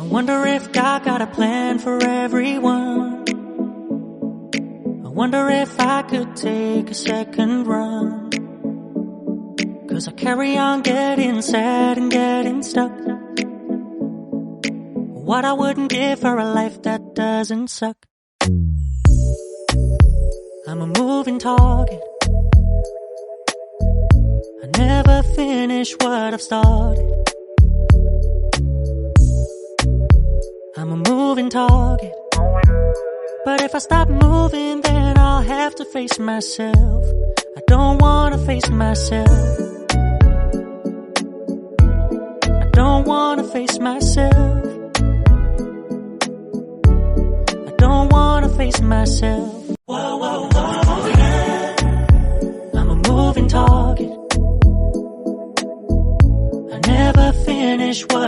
wonder if God got a plan for everyone. I wonder if I could take a second run, 'cause I carry on getting sad and getting stuck. What I wouldn't give for a life that doesn't suck. I'm a moving target. I never finish what I've started. I'm a moving target. But if I stop moving, then I'll have to face myself. I don't wanna face myself. I don't wanna face myself. I don't wanna face myself. Whoa, whoa, whoa, yeah. I'm a moving target. I never finish what